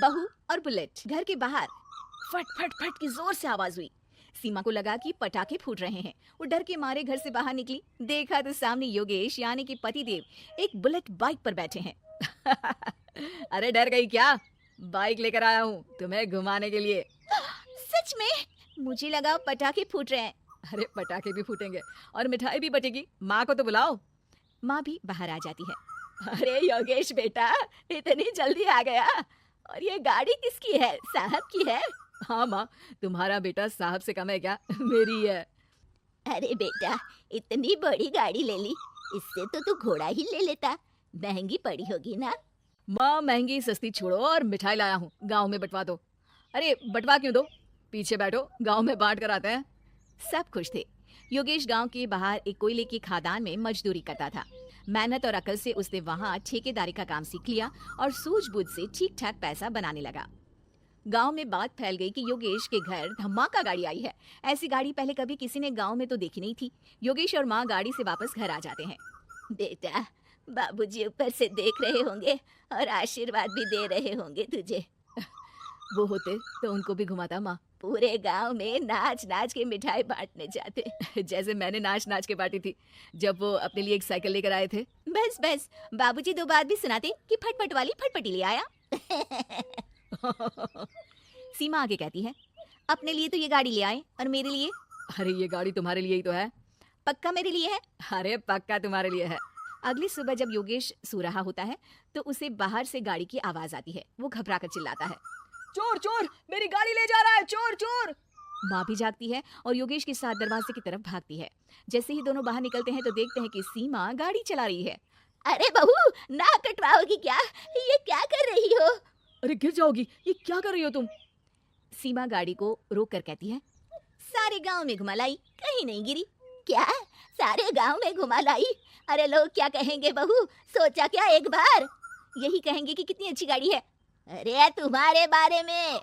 बहू और बुलेट। घर के बाहर फट फट फट की जोर से आवाज हुई। सीमा को लगा कि पटाखे फूट रहे हैं। वो डर के मारे घर से बाहर निकली। देखा तो सामने योगेश यानी कि पतिदेव एक बुलेट बाइक पर बैठे हैं। अरे डर गई क्या? बाइक लेकर आया हूँ तुम्हें घुमाने के लिए। सच में? मुझे लगा पटाखे फूट रहे हैं। अरे पटाखे भी फूटेंगे और मिठाई भी बटेगी। माँ को तो बुलाओ। माँ भी बाहर आ जाती है। अरे योगेश बेटा, इतनी जल्दी आ गया? और ये गाड़ी किसकी है? साहब की है? हाँ माँ, तुम्हारा बेटा साहब से कम है क्या? मेरी है। अरे बेटा, इतनी बड़ी गाड़ी ले ली, इससे तो तू घोड़ा ही ले लेता। महंगी पड़ी होगी ना? माँ महंगी सस्ती छोड़ो और मिठाई लाया हूँ, गांव में बंटवा दो। अरे बंटवा क्यों दो? पीछे बैठो, गांव में बांट कर आते हैं। सब खुश थे। योगेश गांव के बाहर एक कोयले की खादान में मजदूरी करता था। मेहनत और अकल से उसने वहां ठेकेदारी का काम सीख लिया और सूझबूझ से ठीक ठाक पैसा बनाने लगा। गांव में बात फैल गई कि योगेश के घर धमाका गाड़ी आई है। ऐसी गाड़ी पहले कभी किसी ने गांव में तो देखी नहीं थी। योगेश और माँ गाड़ी से वापस घर आ जाते हैं। बेटा, बाबूजी ऊपर से देख रहे होंगे और आशीर्वाद भी दे रहे होंगे तुझे। वो होते तो उनको भी घुमाता माँ। पूरे गांव में नाच नाच के मिठाई बांटने जाते। जैसे मैंने नाच नाच के बांटी थी जब वो अपने लिए एक साइकिल लेकर आए थे। बस बस, बाबूजी दो बात भी सुनाते कि फटफट वाली फटफटी ले आया। सीमा आगे कहती है, अपने लिए तो ये गाड़ी ले आए और मेरे लिए? अरे ये गाड़ी तुम्हारे लिए ही तो है। पक्का मेरे लिए है? अरे पक्का तुम्हारे लिए है। अगली सुबह जब योगेश सो रहा होता है तो उसे बाहर से गाड़ी की आवाज आती है। वो घबरा कर चिल्लाता है, चोर चोर, मेरी गाड़ी ले जा रहा है, चोर चोर। माँ भी जागती है और योगेश के साथ दरवाजे की तरफ भागती है। जैसे ही दोनों बाहर निकलते हैं तो देखते हैं कि सीमा गाड़ी चला रही है। अरे बहू, नाक कटवाओगी क्या? ये क्या कर रही हो? अरे गिर जाओगी, ये क्या कर रही हो तुम? सीमा गाड़ी को रोक कर कहती है, सारे गांव में घुमा लाई, कहीं नहीं गिरी। क्या? सारे गांव में घुमा लाई? अरे लोग क्या कहेंगे बहू, सोचा क्या एक बार? यही कहेंगे कि कितनी अच्छी गाड़ी है। अरे तुम्हारे बारे में।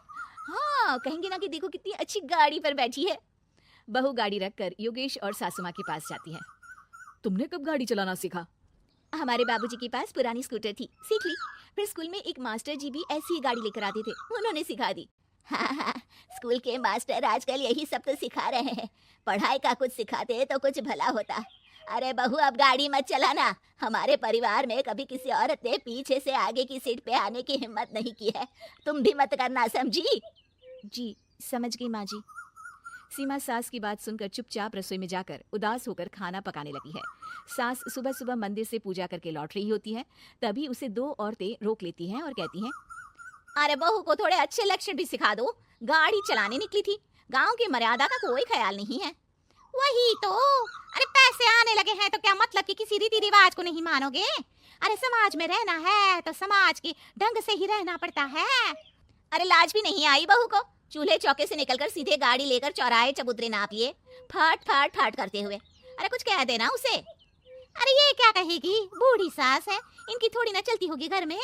हाँ, कहेंगे ना कि देखो कितनी अच्छी गाड़ी पर बैठी है। बहू गाड़ी रखकर योगेश और सासू माँ के पास जाती है। तुमने कब गाड़ी चलाना सीखा? हमारे बाबूजी के पास पुरानी स्कूटर थी, सीख ली। फिर स्कूल में एक मास्टर जी भी ऐसी ही गाड़ी लेकर आते थे, उन्होंने सिखा दी। हाँ हाँ, स्कूल के मास्टर आजकल यही सब तो सिखा रहे हैं। पढ़ाई का कुछ सिखाते तो कुछ भला होता। अरे बहू, अब गाड़ी मत चलाना। हमारे परिवार में कभी किसी औरत ने पीछे से आगे की सीट पे आने की हिम्मत नहीं की है। तुम भी मत करना, समझी? जी समझ गई माँ जी। सीमा सास की बात सुनकर चुपचाप रसोई में जाकर उदास होकर खाना पकाने लगी है। सास सुबह सुबह मंदिर से पूजा करके लौट रही होती है। तभी उसे दो औरतें रोक लेती हैं और कहती हैं, अरे बहू को थोड़े अच्छे लक्षण भी सिखा दो। गाड़ी चलाने निकली थी, गांव की मर्यादा का कोई ख्याल नहीं है। वही तो। अरे पैसे आने लगे हैं तो क्या मतलब कि किसी रीति रिवाज को नहीं मानोगे? अरे समाज में रहना है तो समाज के ढंग से ही रहना पड़ता है। अरे लाज भी नहीं आई बहू को? चूल्हे चौके से निकलकर सीधे गाड़ी लेकर चौराहे चबूतरे नाप लिए, फाट फाट फाट करते हुए। अरे कुछ कह देना उसे। अरे ये क्या कहेगी, बूढ़ी सास है, इनकी थोड़ी ना चलती होगी घर में।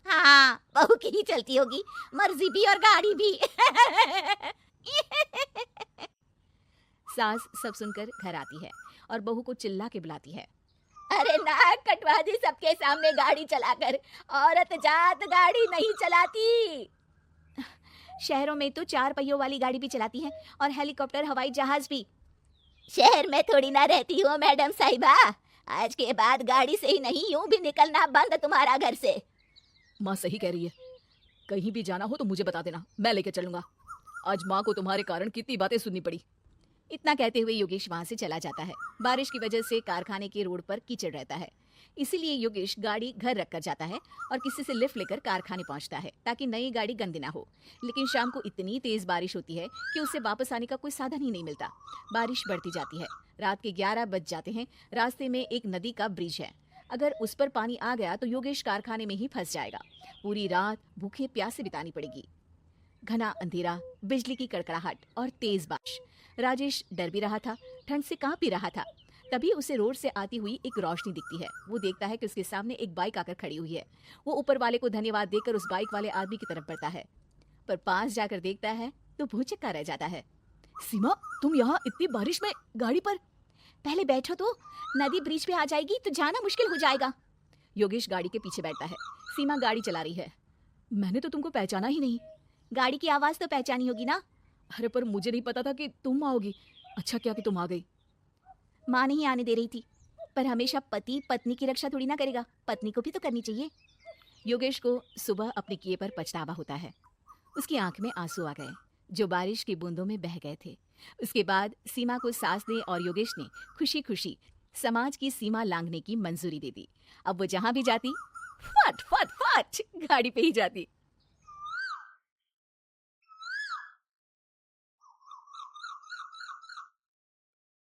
हाँ, बहू की ही चलती होगी, मर्जी भी और गाड़ी भी। सास सब सुनकर घर आती है और बहू को चिल्ला के बुलाती है, अरे नाक कटवा दी सबके सामने गाड़ी चलाकर। औरत जात गाड़ी नहीं चलाती। शहरों में तो 4 पहियों वाली गाड़ी भी चलाती है और हेलीकॉप्टर, हवाई जहाज भी। शहर में थोड़ी ना रहती हो मैडम साहिबा। आज के बाद गाड़ी से ही नहीं, यूं भी निकलना बंद तुम्हारा घर से। माँ सही कह रही है, कहीं भी जाना हो तो मुझे बता देना, मैं लेकर चलूंगा। आज माँ को तुम्हारे कारण कितनी बातें सुननी पड़ी। इतना कहते हुए योगेश वहां से चला जाता है। बारिश की वजह से कारखाने के रोड पर कीचड़ रहता है, इसीलिए योगेश गाड़ी घर रखकर जाता है और किसी से लिफ्ट लेकर कारखाने पहुंचता है ताकि नई गाड़ी गंदी ना हो। लेकिन शाम को इतनी तेज बारिश होती है कि उसे वापस आने का कोई साधन ही नहीं मिलता। बारिश बढ़ती जाती है, रात के 11 बज जाते हैं। रास्ते में एक नदी का ब्रिज है, अगर उस पर पानी आ गया तो योगेश कारखाने में ही फंस जाएगा। पूरी रात भूखे प्यासे बितानी पड़ेगी। घना अंधेरा, बिजली की कड़कड़ाहट और तेज बारिश। राजेश डर भी रहा था, ठंड से कांप भी रहा था। तभी उसे रोड से आती हुई एक रोशनी दिखती है। वो देखता है कि उसके सामने एक बाइक आकर खड़ी हुई है। वो ऊपर वाले को धन्यवाद देकर उस बाइक वाले आदमी की तरफ बढ़ता है, पर पास जाकर देखता है तो भौचक्का रह जाता है। सीमा, तुम यहाँ इतनी बारिश में गाड़ी पर? पहले बैठो तो, नदी ब्रिज पे आ जाएगी तो जाना मुश्किल हो जाएगा। योगेश गाड़ी के पीछे बैठता है। सीमा गाड़ी चला रही है। मैंने तो तुमको पहचाना ही नहीं। गाड़ी की आवाज तो पहचानी होगी ना। अरे पर मुझे नहीं पता था कि तुम आओगी। अच्छा किया कि तुम आ गई। माँ नहीं आने दे रही थी, पर हमेशा पति पत्नी की रक्षा थोड़ी ना करेगा, पत्नी को भी तो करनी चाहिए। योगेश को सुबह अपने किए पर पछतावा होता है। उसकी आंख में आंसू आ गए जो बारिश की बूंदों में बह गए थे। उसके बाद सीमा को सास ने और योगेश ने खुशी खुशी समाज की सीमा लांघने की मंजूरी दे दी। अब वो जहां भी जाती फट फट फट गाड़ी पे ही जाती।